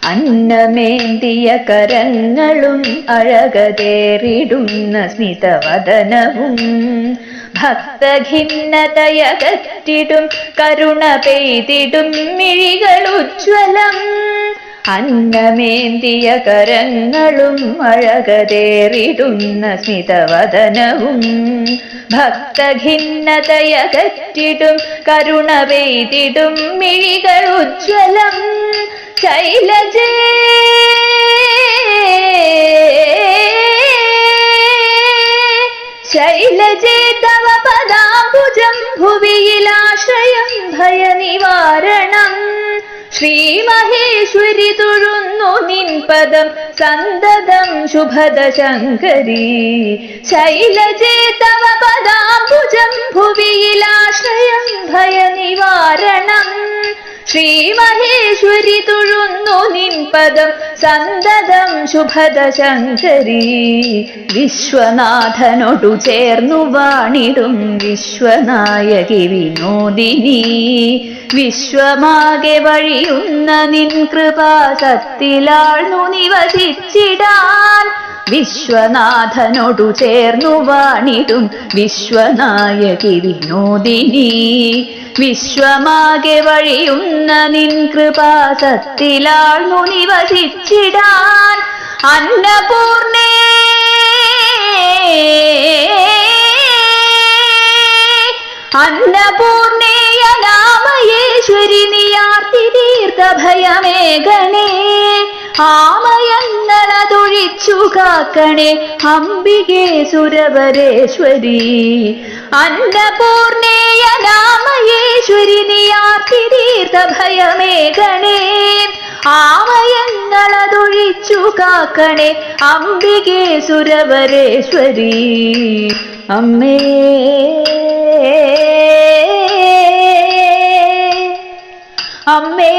അന്നമേന്തിയ കരങ്ങളും അഴകതേറിടുന്ന സ്മിതവദനവും ഭക്തഖിന്നതയകറ്റിടും കരുണ പെയ്തിടും മിഴികളുജ്വലം. അന്നമേന്തിയ കരങ്ങളും അഴകതേറിടുന്ന സ്മിതവദനവും ഭക്തഖിന്നതയകറ്റിടും കരുണ പെയ്തിടും മിഴികളുജ്വലം. ശൈലജേ ശൈലജേ തവ പദാംബുജം ഭുവിയിലാശ്രയം ഭയനിവാരണം. ശ്രീമഹേശ്വരി തൊഴുന്നു നിൻ പദം സന്തതം ശുഭദ ശങ്കരി. ശൈലജേ തവ പദാംബുജം ഭുവിയിലാശ്രയം ഭയനിവാരണം. ശ്രീമഹേശ്വരി തൊഴുന്നു നിൻ പദം സന്തതം ശുഭദ ശങ്കരി. വിശ്വനാഥനോടു ചേർന്നു വാണിടും വിശ്വനായകി വിനോദിനി. വിശ്വമാകെ വഴിയുന്ന നിൻ കൃപാസത്തിലാഴ്ന്നു നിവസിച്ചിടാൻ. വിശ്വനാഥനോടു ചേർന്നു വാണിടും വിശ്വനായകി വിനോദിനി. വിശ്വമാകെ വഴിയുന്ന നിൻ കൃപാസത്തിലാഴ്ന്നു നിവസിച്ചിടാൻ. അന്നപൂർണേ അന്നപൂർണേയനാമയേശ്വരി നീയാർത്തി തീർത്ത ഭയമേഘണേ. ആമയങ്ങളതൊഴിച്ചു കാക്കണേ അംബികേ സുരവരേശ്വരി. അന്നപൂർണേയനാമയേശ്വരി നീയാർത്തി തീർത്ത ഭയമേഘണേ. ആമയങ്ങളതൊഴിച്ചു കാക്കണേ അംബികേ സുരവരേശ്വരി. അമ്മേ അമ്മേ